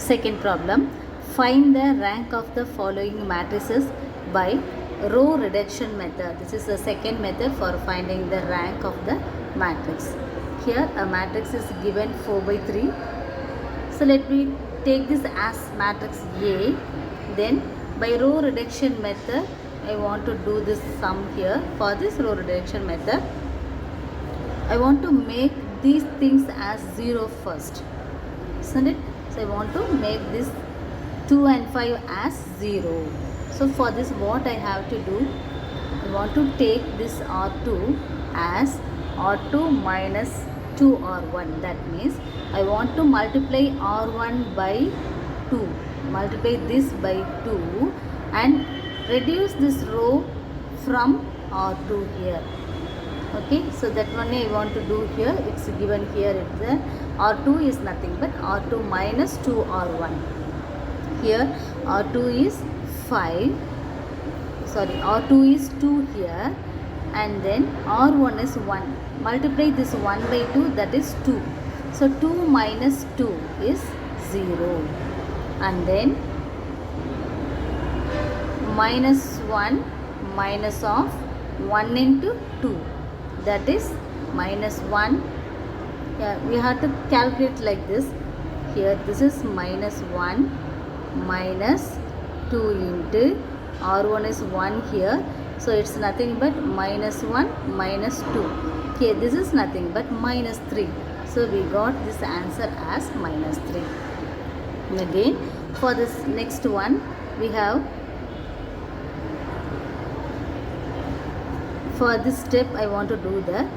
Second problem, find the rank of the following matrices by row reduction method. This is the second method for finding the rank of the matrix. Here a matrix is given 4 by 3. So let me take this as matrix A. Then by row reduction method, I want to do this sum here. For this row reduction method, I want to make these things as 0 first, isn't it? So I want to make this 2 and 5 as 0. So for this what I have to do, I want to take this R2 as R2 minus 2R1. That means I want to multiply R1 by 2. Multiply this by 2 and reduce this row from R2 here. Okay, so that one I want to do here. It's given here. It's the R2 is nothing but R2 minus 2R1. Here R2 is 5. Sorry, R2 is 2 here, and then R1 is 1. Multiply this 1 by 2, that is 2. So 2 minus 2 is 0. And then minus 1 minus of 1 into 2. That is minus 1. Yeah, we have to calculate like this. Here this is minus 1 minus 2 into R1 is 1 here. So it's nothing but minus 1 minus 2. Here this is nothing but minus 3. So we got this answer as minus 3. And again for this next one we have, for this step I want to do that.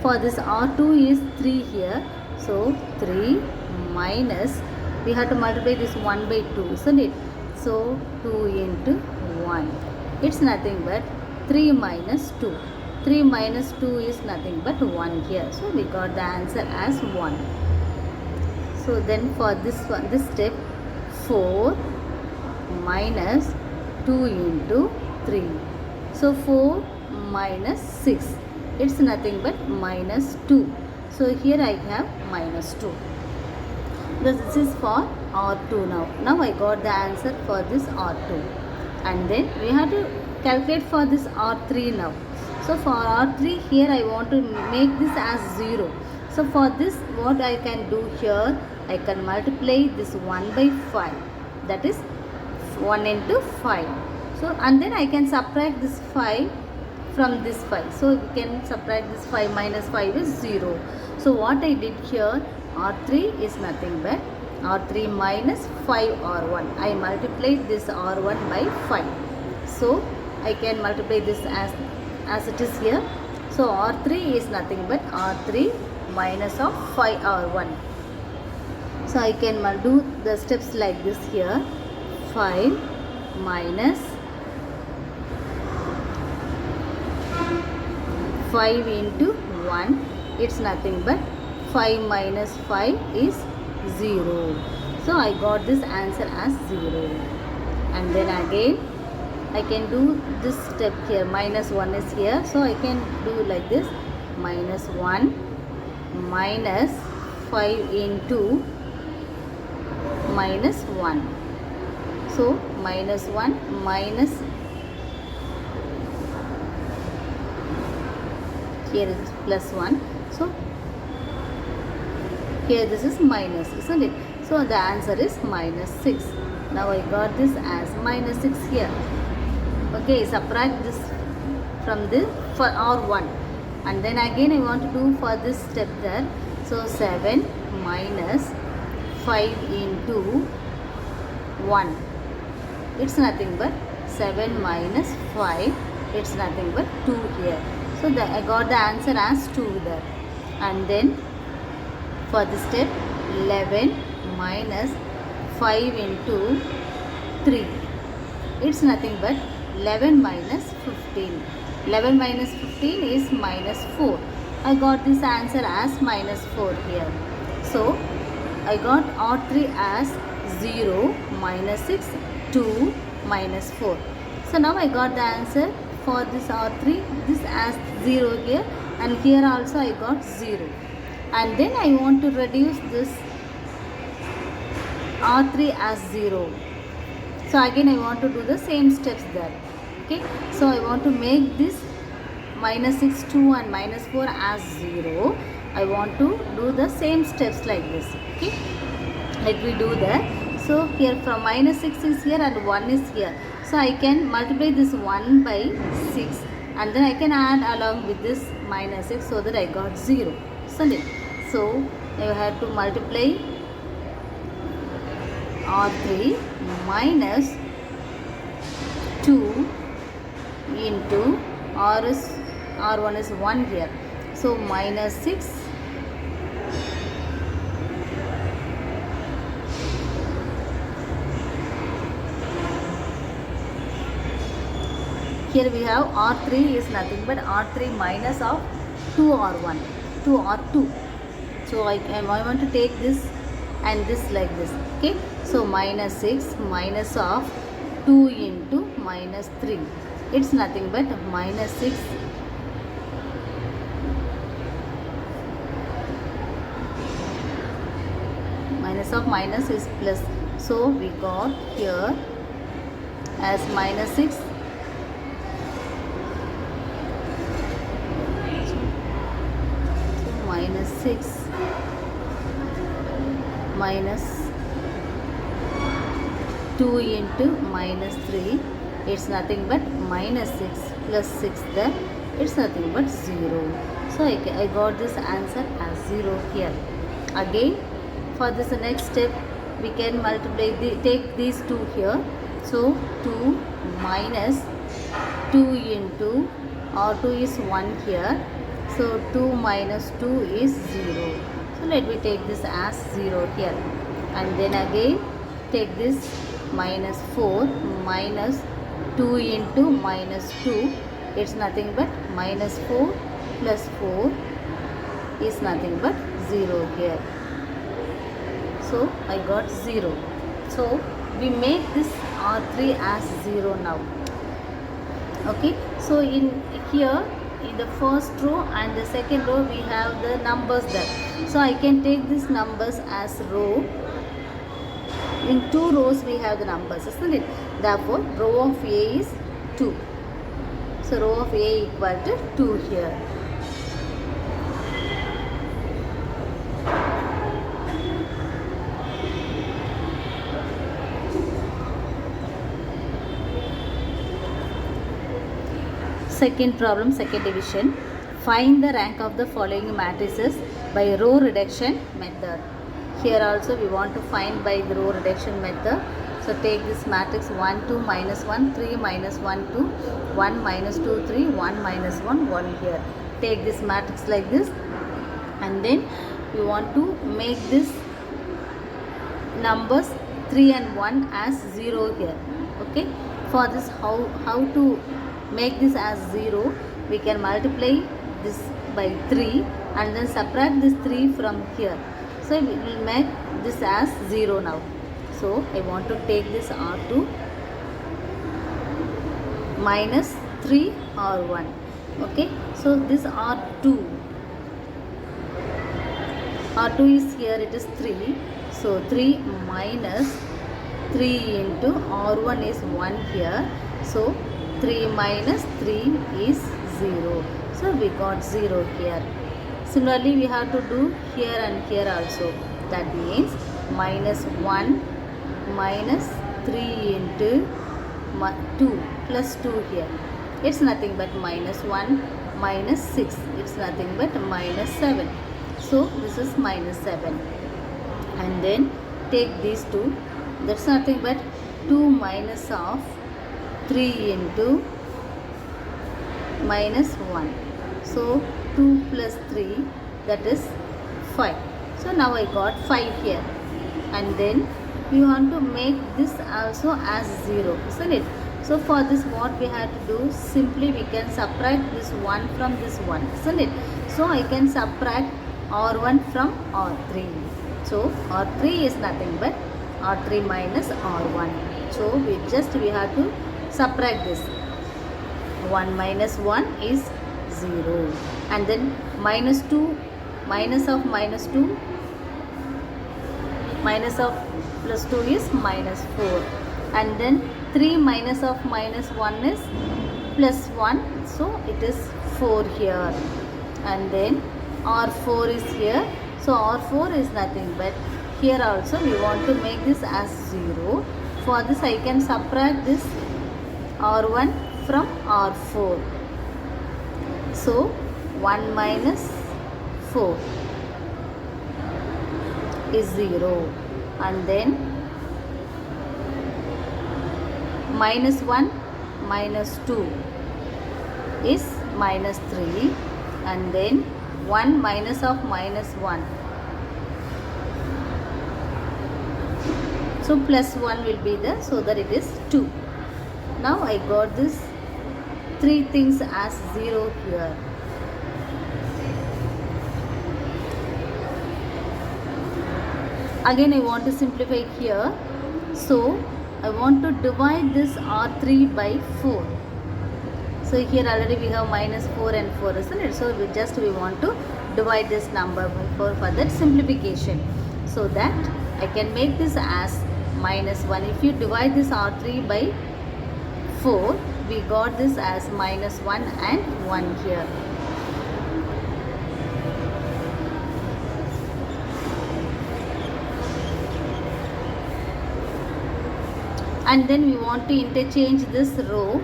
For this R2 is 3 here. So 3 minus, we have to multiply this 1 by 2, isn't it? So 2 into 1. It's nothing but 3 minus 2. 3 minus 2 is nothing but 1 here. So we got the answer as 1. So then for this one, this step, 4 minus 2 into 3. So 4 minus 6. It's nothing but minus 2. So here I have minus 2. This is for R2 now. Now I got the answer for this R2. And then we have to calculate for this R3 now. So for R3 here I want to make this as 0. So for this what I can do here, I can multiply this 1 by 5. That is 1 into 5. So and then I can subtract this 5 from this 5. So we can subtract this 5 minus 5 is 0. So what I did here, R3 is nothing but R3 minus 5R1. I multiplied this R1 by 5. So I can multiply this as it is here. So R3 is nothing but R3 minus of 5R1. So I can do the steps like this here. 5 minus 5 into 1, it's nothing but 5 minus 5 is 0. So I got this answer as 0. And then again I can do this step here. Minus 1 is here. So I can do like this. Minus 1 minus 5 into minus 1. So minus 1 minus, here is plus 1. So here this is minus, isn't it? So the answer is minus 6. Now I got this as minus 6 here. Okay, subtract this from this for R1. And then again I want to do for this step there. So 7 minus 5 into 1. It's nothing but 7 minus 5. It's nothing but 2 here. So I got the answer as 2 there. And then for the step 11 minus 5 into 3. It's nothing but 11 minus 15. 11 minus 15 is minus 4. I got this answer as minus 4 here. So I got R3 as 0, minus 6, 2, minus 4. So now I got the answer for this R3, this as 0 here, and here also I got 0. And then I want to reduce this R3 as 0. So again I want to do the same steps there. Okay, so I want to make this minus 6, 2 and minus 4 as 0. I want to do the same steps like this. Okay, let me do that. So here from minus 6 is here and 1 is here. So I can multiply this 1 by 6 and then I can add along with this minus 6 so that I got 0. Isn't it? So I have to multiply R3 minus 2 into R1 is 1 here. So minus 6 here we have R3 is nothing but R3 minus of 2R1, 2R2. So I want to take this and this like this. Okay, so minus 6 minus of 2 into minus 3. It's nothing but minus 6 minus of minus is plus. So we got here as minus 6. Minus 6 minus 2 into minus 3, it's nothing but minus 6 plus 6 there, it's nothing but 0. So I got this answer as 0 here. Again for this next step we can multiply take these two here. So 2 minus 2 into R2 is 1 here. So 2 minus 2 is 0. So let me take this as 0 here. And then again take this minus 4 minus 2 into minus 2. It's nothing but minus 4 plus 4 is nothing but 0 here. So I got 0. So we make this R3 as 0 now. Okay. So in here in the first row and the second row we have the numbers there. So I can take these numbers as row. In two rows we have the numbers, isn't it? Therefore row of A is 2. So row of A equal to 2 here. Second problem, second division. Find the rank of the following matrices by row reduction method. Here also we want to find by the row reduction method. So take this matrix 1, 2, minus 1, 3, minus 1, 2, 1, minus 2, 3, 1, minus 1, 1 here. Take this matrix like this and then we want to make this numbers 3 and 1 as 0 here. Okay. For this how to make this as 0, we can multiply this by 3 and then subtract this 3 from here. So we will make this as 0 now. So I want to take this R2 minus 3 R1. Okay. So this R2 is here, it is 3. So 3 minus 3 into R1 is 1 here. So 3 minus 3 is 0. So we got 0 here. Similarly we have to do here and here also. That means minus 1 minus 3 into 2 plus 2 here. It's nothing but minus 1 minus 6. It's nothing but minus 7. So this is minus 7. And then take these two. That's nothing but 2 minus of 3 into minus 1. So 2 plus 3, that is 5. So now I got 5 here. And then we want to make this also as 0, isn't it? So for this what we have to do, simply we can subtract this 1 from this 1, isn't it? So I can subtract R1 from R3. So R3 is nothing but R3 minus R1. So we have to subtract this. 1 minus 1 is 0. And then minus 2, minus of minus 2, minus of plus 2 is minus 4, and then 3 minus of minus 1 is plus 1, so it is 4 here, and then R4 is here, so R4 is nothing but here also we want to make this as 0. For this I can subtract this R1 from R4, so 1 minus 4 is 0, and then minus 1 minus 2 is minus 3, and then 1 minus of minus 1, so plus 1 will be there, so that it is 2. Now I got this 3 things as 0 here. Again I want to simplify here, so I want to divide this R3 by 4. So here already we have minus 4 and 4, isn't it? So we want to divide this number by 4 for that simplification, so that I can make this as minus 1. If you divide this R3 by 4, we got this as minus 1 and 1 here. And then we want to interchange this row,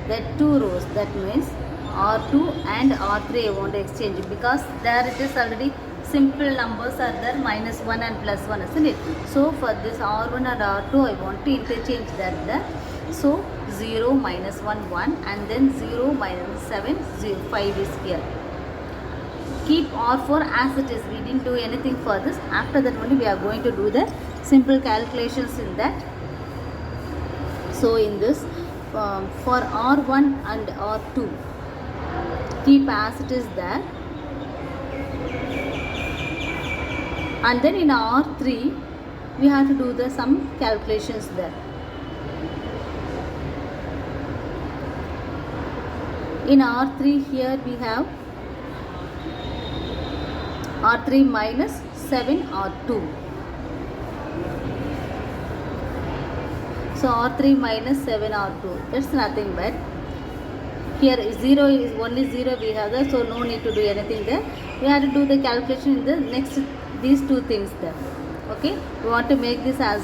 that 2 rows, that means R2 and R3 I want to exchange, because there it is already simple numbers are there, minus 1 and plus 1, isn't it? So for this R1 and R2 I want to interchange that there. So 0 minus 1 1, and then 0 minus 7 0, 5 is here. Keep R4 as it is, we didn't do anything for this. After that only we are going to do the simple calculations in that. So in this for R1 and R2, keep as it is there, and then in R3 we have to do some calculations there. In R3 here we have R3 minus 7 R2. So R3 minus 7 R2, that's nothing but here 0 is only 0 we have there, so no need to do anything there. We have to do the calculation in the next these 2 things there. Okay, we want to make this as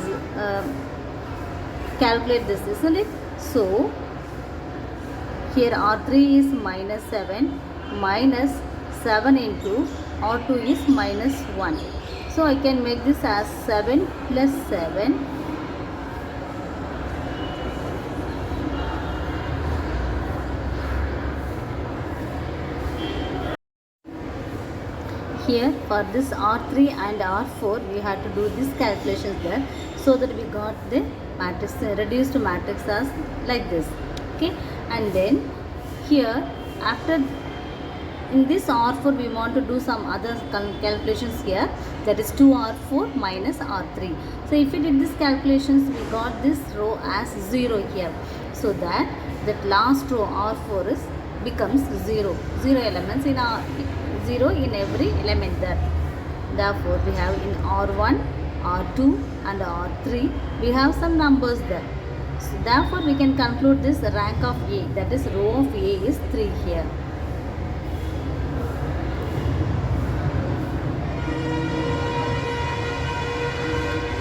calculate this, isn't it? So here R3 is minus 7 minus 7 into R2 is minus 1. So I can make this as 7 plus 7 here. For this R3 and R4 we had to do these calculations there, so that we got the matrix, reduced matrix as like this. Okay, and then here after in this R4 we want to do some other calculations here, that is 2R4 minus R3. So if we did these calculations we got this row as 0 here, so that last row R4 is becomes 0 elements in our 0 in every element there. Therefore we have in R1, R2 and R3 we have some numbers there. So therefore we can conclude this rank of A, that is row of A is 3 here.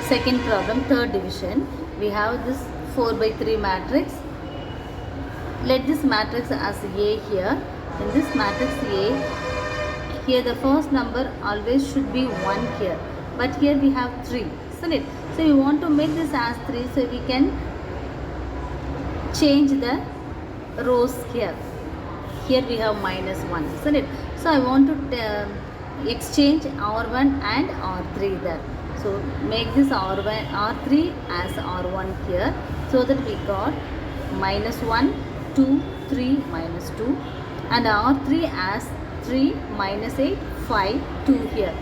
Second problem, third division, we have this 4 by 3 matrix. Let this matrix as A here. In this matrix A, here the first number always should be 1 here, but here we have 3, isn't it? So we want to make this as 3, so we can change the rows here. Here we have minus 1, isn't it? So I want to exchange R1 and R3 there. So make this R1, R3 as R1 here, so that we got minus 1, 2, 3, minus 2, and R3 as 3, minus 8, 5, 2 here.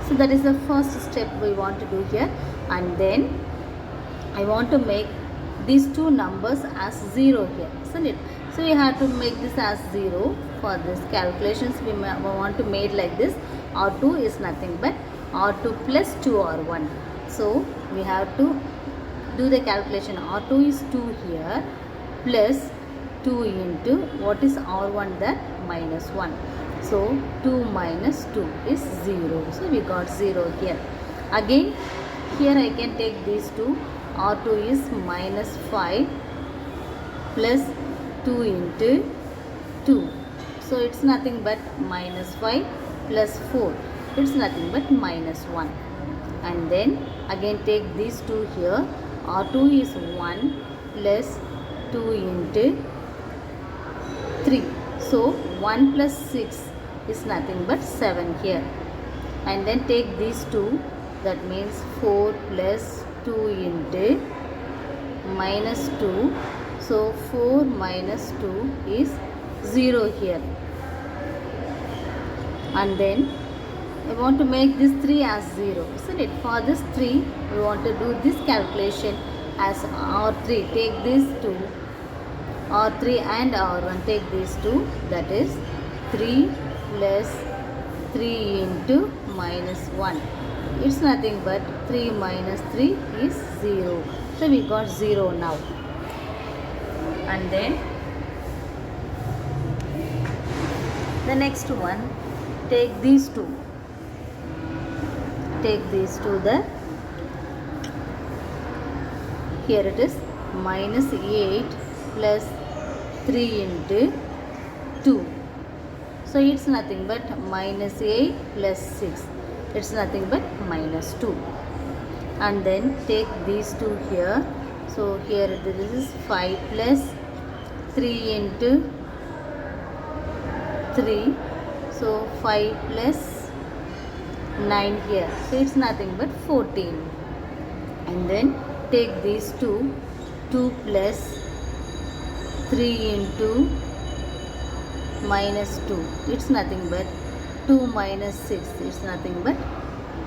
So that is the first step we want to do here, and then I want to make these two numbers as 0 here, isn't it? So we have to make this as 0. For this calculations we want to make like this. R2 is nothing but R2 plus 2R1. So we have to do the calculation. R2 is 2 here plus 2 into what is R1, that minus 1. So 2 minus 2 is 0. So we got 0 here. Again here I can take these two. R2 is minus 5 plus 2 into 2. So it's nothing but minus 5 plus 4. It's nothing but minus 1. And then again take these two here. R2 is 1 plus 2 into 3. So 1 plus 6 is nothing but 7 here. And then take these two. That means 4 plus 2 into minus 2. So 4 minus 2 is 0 here. And then I want to make this 3 as 0, isn't it? For this 3, we want to do this calculation as R3. Take these two, R3 and R1. Take these two. That is 3 plus 3 into minus 1. It's nothing but 3 minus 3 is 0. So we got 0 now. And then the next one, take these two. Take these two there. Here it is minus 8 plus 3 into 2. So it's nothing but minus 8 plus 6. It's nothing but minus 2. And then take these two here. So here this is 5 plus 3 into 3. So 5 plus 9 here. So it's nothing but 14. And then take these two. 2 plus 3 into minus 2. It's nothing but 2 minus 6. It's nothing but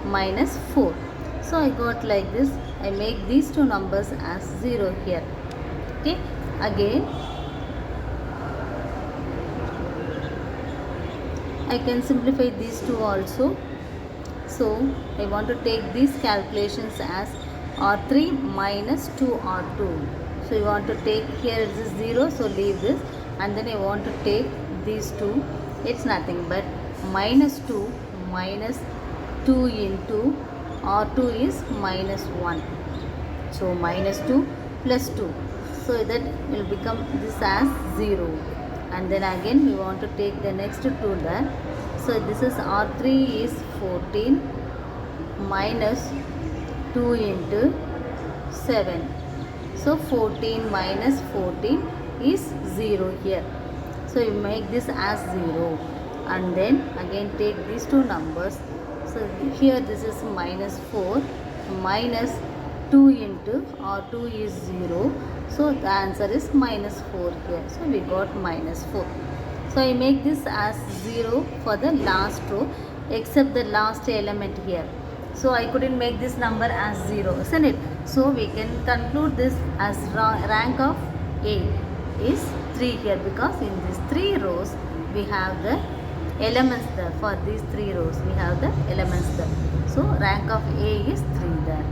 minus 4. So I got like this. I make these two numbers as 0 here. Okay. Again I can simplify these two also. So I want to take these calculations as R3 minus 2R2. So you want to take, here it is 0, so leave this. And then I want to take these two. It's nothing but minus 2 minus 2 into R2 is minus 1. So minus 2 plus 2. So that will become this as 0. And then again we want to take the next 2 there. So this is R3 is 14 minus 2 into 7. So 14 minus 14 is 0 here. So you make this as 0. And then again take these two numbers. So here this is minus 4 minus 2 into R2 is 0. So the answer is minus 4 here. So we got minus 4. So I make this as 0 for the last row except the last element here. So I couldn't make this number as 0, isn't it? So we can conclude this as rank of A is 3 here, because in these 3 rows we have the elements there. For these 3 rows we have the elements there. So rank of A is 3 there.